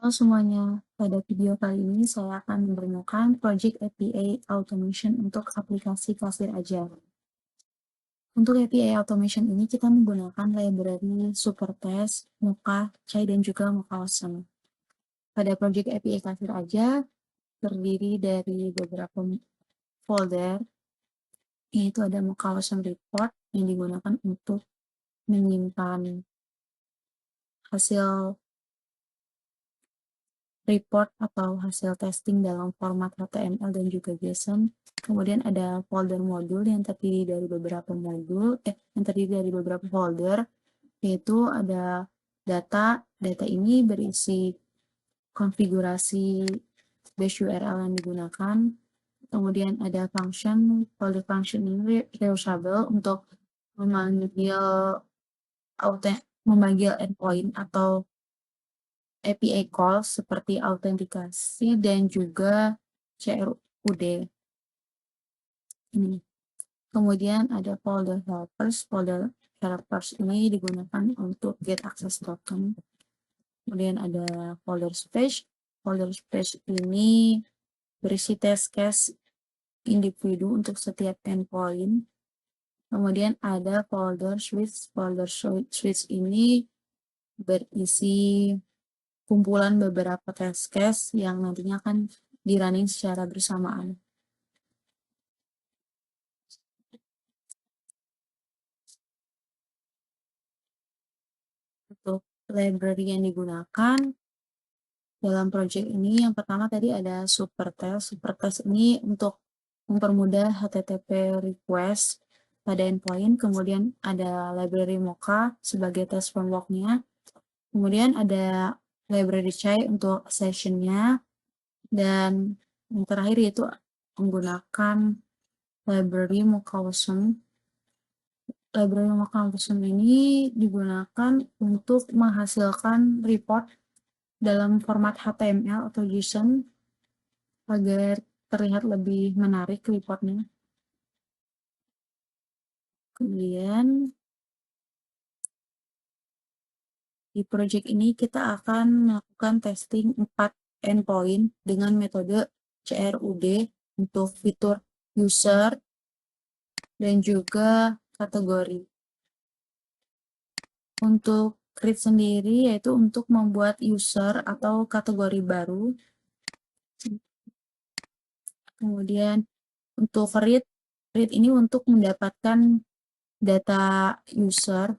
Halo semuanya, pada video kali ini saya akan menemukan Project API Automation untuk aplikasi kasir aja. Untuk API Automation ini kita menggunakan library Supertest, Mocha, Chai, dan juga Mocha Awesome. Pada Project API kasir aja terdiri dari beberapa folder, yaitu ada Mocha Awesome Report yang digunakan untuk menyimpan hasil report atau hasil testing dalam format HTML dan juga JSON. Kemudian ada folder modul yang terdiri dari beberapa folder, yaitu ada data ini berisi konfigurasi base URL yang digunakan. Kemudian ada folder function ini reusable untuk memanggil endpoint atau API call seperti autentikasi dan juga CRUD. Ini. Kemudian ada folder helpers. Folder helpers ini digunakan untuk get access token. Kemudian ada folder space. Folder space ini berisi test case individu untuk setiap endpoint. Kemudian ada folder switch. Folder switch ini berisi kumpulan beberapa test case yang nantinya akan di-running secara bersamaan. Untuk library yang digunakan dalam project ini, yang pertama tadi ada Supertest. Supertest ini untuk mempermudah HTTP request pada endpoint. Kemudian ada library Mocha sebagai test framework-nya. Kemudian ada library Chai untuk session-nya. Dan yang terakhir yaitu menggunakan library Mocha Awesome. Library Mocha Awesome ini digunakan untuk menghasilkan report dalam format HTML atau JSON agar terlihat lebih menarik reportnya. Kemudian di project ini kita akan melakukan testing 4 endpoint dengan metode CRUD untuk fitur user dan juga kategori. Untuk create sendiri yaitu untuk membuat user atau kategori baru. Kemudian untuk read ini untuk mendapatkan data user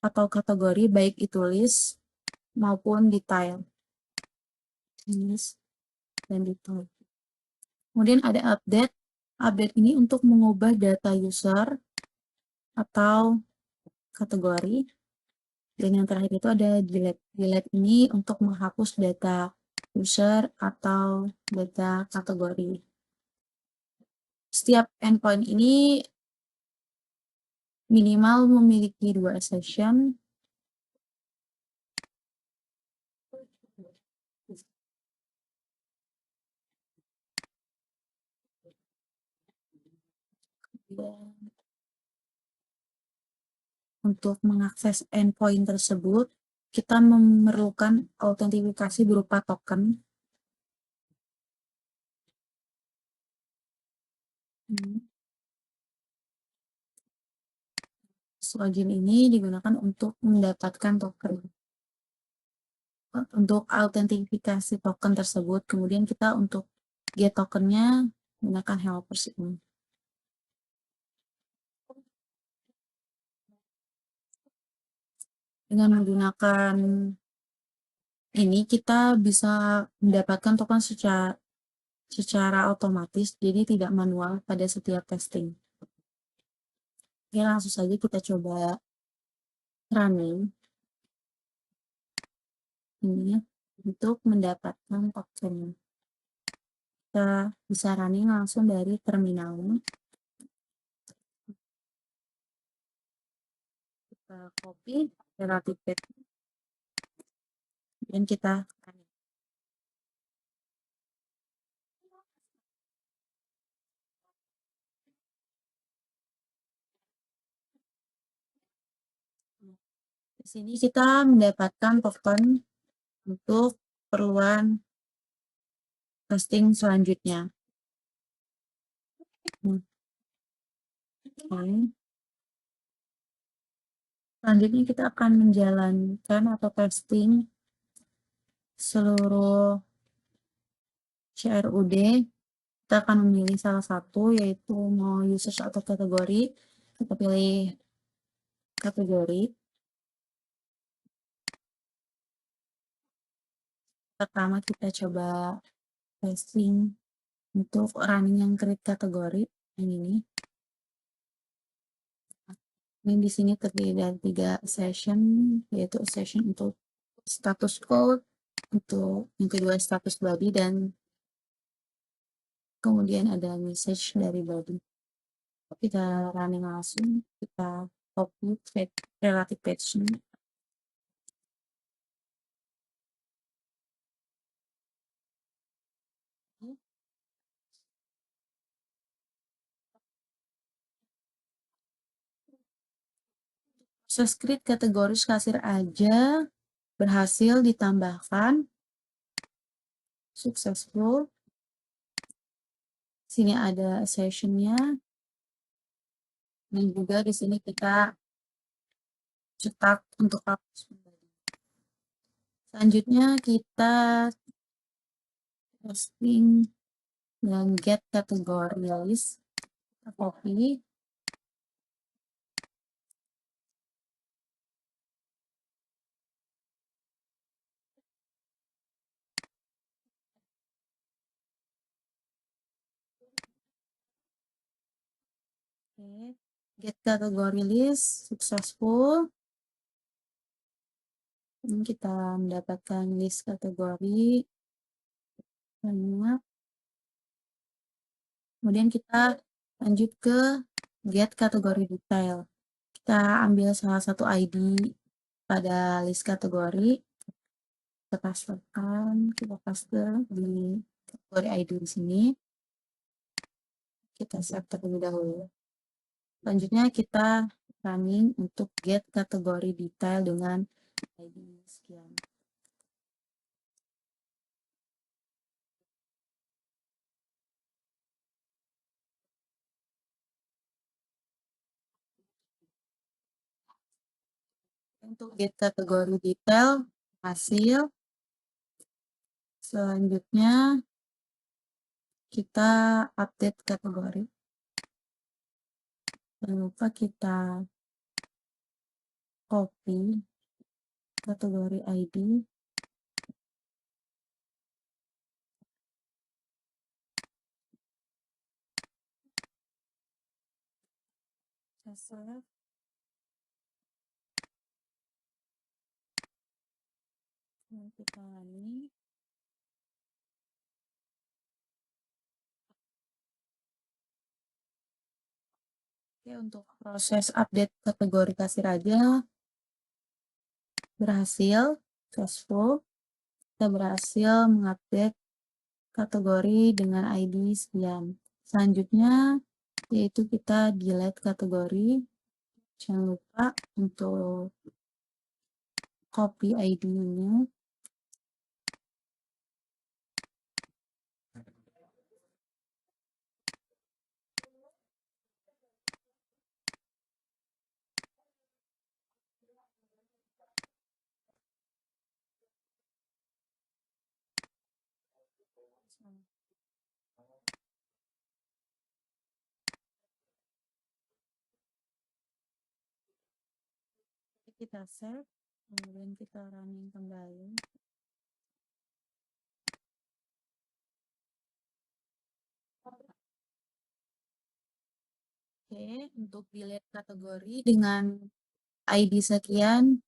atau kategori baik itu list maupun detail. List dan detail. Kemudian ada update. Update ini untuk mengubah data user atau kategori. Dan yang terakhir itu ada delete. Delete ini untuk menghapus data user atau data kategori. Setiap endpoint ini minimal memiliki 2 session. Untuk mengakses endpoint tersebut, kita memerlukan autentifikasi berupa token. Login ini digunakan untuk mendapatkan token. Untuk autentifikasi token tersebut, kemudian kita untuk get tokennya menggunakan helpers ini. Dengan menggunakan ini kita bisa mendapatkan token secara otomatis, jadi tidak manual pada setiap testing. Oke, langsung saja kita coba running ini untuk mendapatkan token. Kita bisa running langsung dari terminal. Kita copy relative path dan kita running. Di sini kita mendapatkan token untuk keperluan testing selanjutnya. Oke. Selanjutnya kita akan menjalankan atau testing seluruh CRUD. Kita akan memilih salah satu, yaitu mau users atau kategori. Kita pilih kategori. Pertama kita coba testing untuk running yang create kategori yang ini. Ini di sini terdiri dari 3 session, yaitu session untuk status code, untuk yang kedua status body, dan kemudian ada message dari body. Kita running langsung, kita copy relative page-nya. Proses create kategori kasir aja berhasil ditambahkan, successful. Sini ada sessionnya, dan juga di sini kita cetak untuk hapus. Selanjutnya kita testing dan get category list. Kita copy. Oke. Get category list successful. Ini kita mendapatkan list kategori banyak. Kemudian kita lanjut ke get kategori detail. Kita ambil salah satu ID pada list kategori. Kita pastekan, kita paste di kategori ID di sini. Kita save terlebih dahulu. Selanjutnya kita running untuk get kategori detail dengan ID sekian. Untuk get kategori detail hasil. Selanjutnya kita update kategori. Jangan lupa kita copy kategori ID. Save. Kita ini. Oke, untuk proses update kategori kasir aja berhasil, successful. Kita berhasil mengupdate kategori dengan ID sekian. Selanjutnya yaitu kita delete kategori. Jangan lupa untuk copy ID-nya. Kita save, kemudian kita running kembali. Oke, untuk delete kategori dengan ID sekian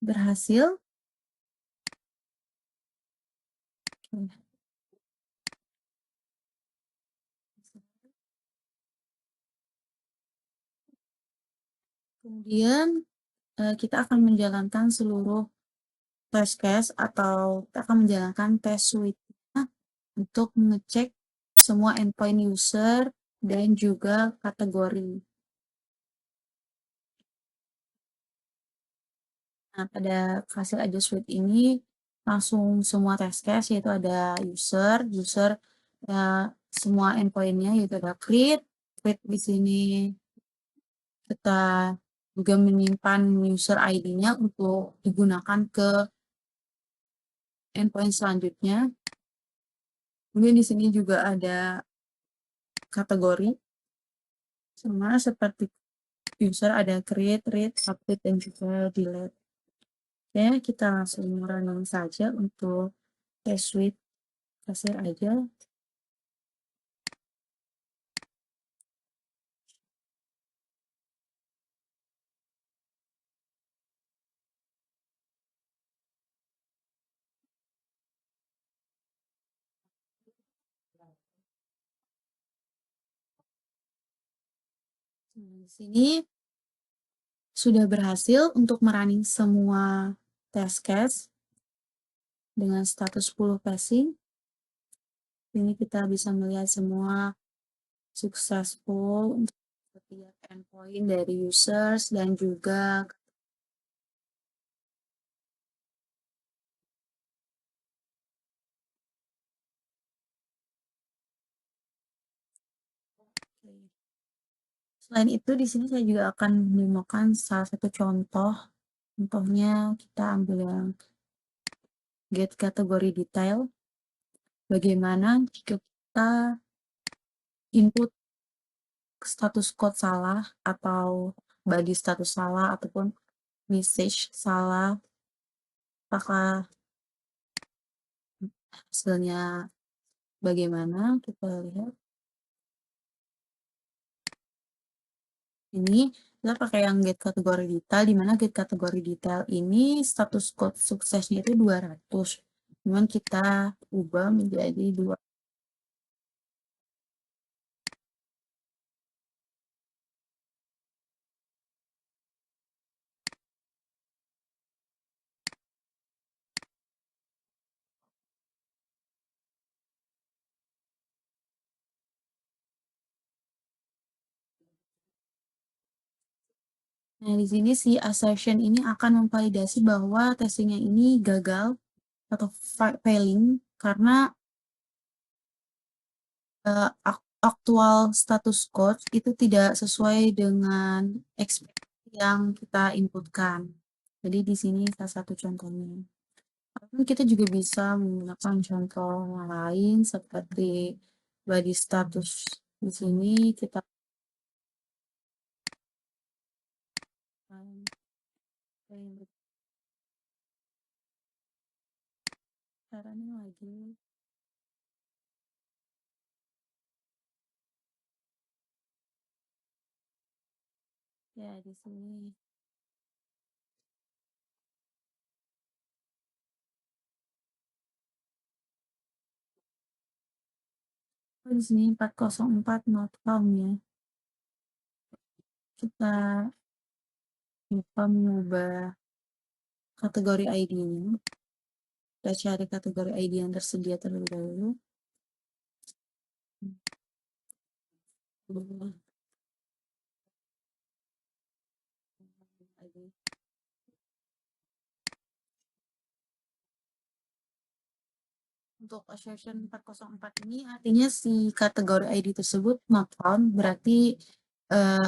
berhasil. Kemudian kita akan menjalankan seluruh test case atau kita akan menjalankan test suite untuk mengecek semua endpoint user dan juga kategori. Nah, pada hasil aja suite ini langsung semua test case, yaitu ada user, semua endpoint-nya yaitu ada create di sini kita juga menyimpan user ID-nya untuk digunakan ke endpoint selanjutnya. Kemudian di sini juga ada kategori, sama seperti user ada create, read, update, dan juga delete. Oke, kita langsung running saja untuk test suite kasir aja. Di sini sudah berhasil untuk merunning semua test case dengan status full passing. Ini kita bisa melihat semua successful untuk setiap endpoint dari users dan juga selain itu di sini saya juga akan menemukan salah satu contoh. Contohnya kita ambil yang get kategori detail. Bagaimana jika kita input status code salah atau body status salah ataupun message salah, apakah hasilnya bagaimana? Kita lihat. Ini kita pakai yang get kategori detail, di mana get kategori detail ini status code suksesnya itu 200. Cuman kita ubah menjadi 2. Nah, di sini si assertion ini akan memvalidasi bahwa testingnya ini gagal atau failing karena aktual status code itu tidak sesuai dengan ekspektasi yang kita inputkan. Jadi di sini salah satu contohnya. Kita juga bisa menggunakan contoh lain seperti body status. Di sini kita caranya lagi. Ya, di sini. Oh, di sini 404 not found ya. Kita lupa mengubah kategori ID-nya. Kita cari kategori ID yang tersedia terlebih dahulu. Untuk assertion 404 ini artinya si kategori ID tersebut not found, berarti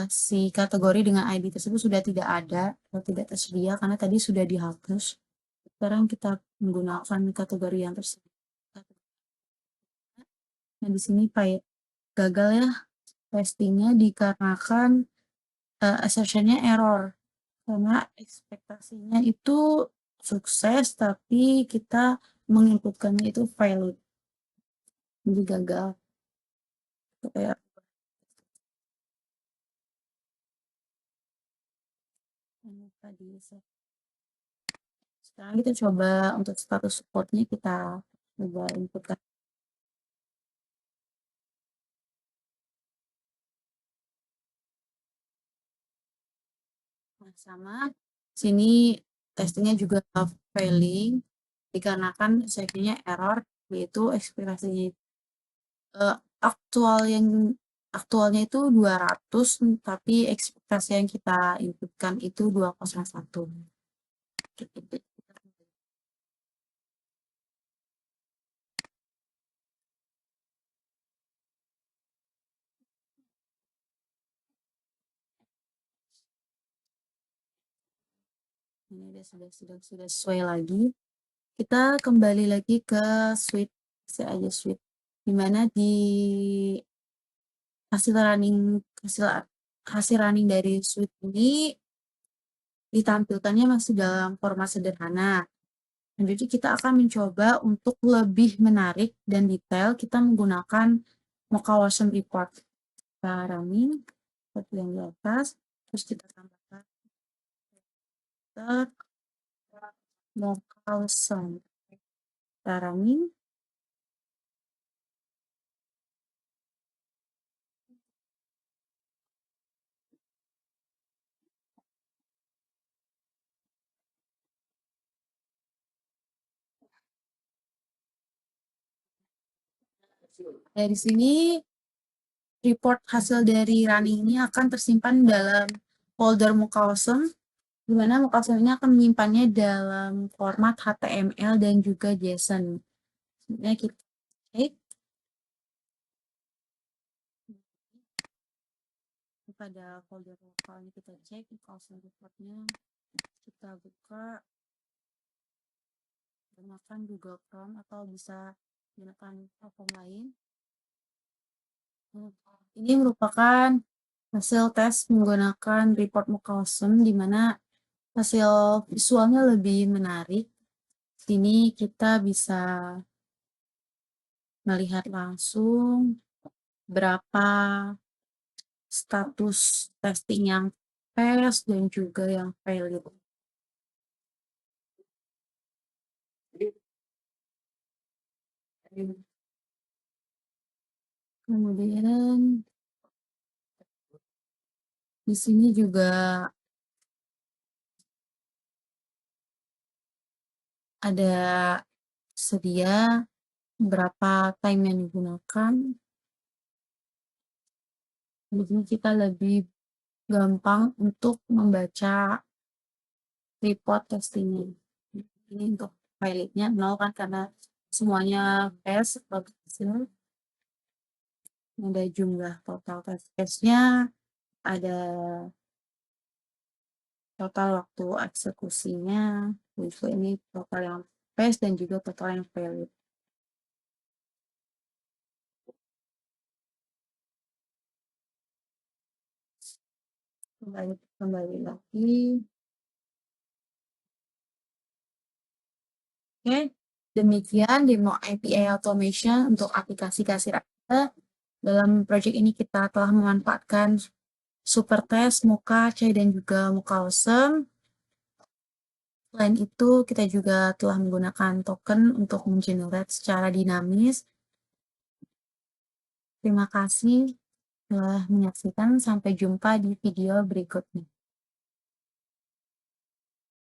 si kategori dengan ID tersebut sudah tidak ada atau tidak tersedia karena tadi sudah dihapus. Sekarang kita menggunakan kategori yang tersedia. Nah, di sini gagal ya testingnya dikarenakan assertionnya error karena ekspektasinya itu sukses tapi kita menginputkannya itu failed, jadi gagal. Kayak tadi sekarang kita coba untuk status supportnya kita coba inputkan. Nah, sama sini testingnya juga failing dikarenakan safety-nya error, yaitu ekspektasinya aktualnya itu 200 tapi ekspektasi yang kita inputkan itu 201. Ini sudah sesuai lagi. Kita kembali lagi ke Suite, saya aja Suite, dimana di hasil running dari Suite ini ditampilkannya masih dalam format sederhana. Jadi kita akan mencoba untuk lebih menarik dan detail, kita menggunakan Mocha Awesome Report. Kita running, seperti yang di atas, terus kita tambahkan Mocha Awesome. Kita running. Dari sini, report hasil dari running ini akan tersimpan dalam folder Mocha Awesome, di mana Mocha Awesome ini akan menyimpannya dalam format HTML dan juga JSON. Sebenarnya kita cek pada folder lokalnya, kita cek Mocha Awesome reportnya, kita buka menggunakan Google Chrome atau bisa menggunakan platform lain. Ini merupakan hasil tes menggunakan report Mocha Awesome, di mana hasil visualnya lebih menarik. Sini kita bisa melihat langsung berapa status testing yang pass dan juga yang valid. Kemudian di sini juga ada sedia berapa time yang digunakan. Di sini kita lebih gampang untuk membaca report testingnya. Ini untuk validnya 0 kan, karena semuanya pass hasil. Ada jumlah total test case-nya, ada total waktu eksekusinya, itu ini total yang pass dan juga total yang valid. Kembali lagi. Oke, demikian demo API automation untuk aplikasi kasir Anda. Dalam project ini kita telah memanfaatkan Supertest, Mocha, Chai, dan juga Mocha Awesome. Selain itu, kita juga telah menggunakan token untuk mengenerate secara dinamis. Terima kasih telah menyaksikan. Sampai jumpa di video berikutnya.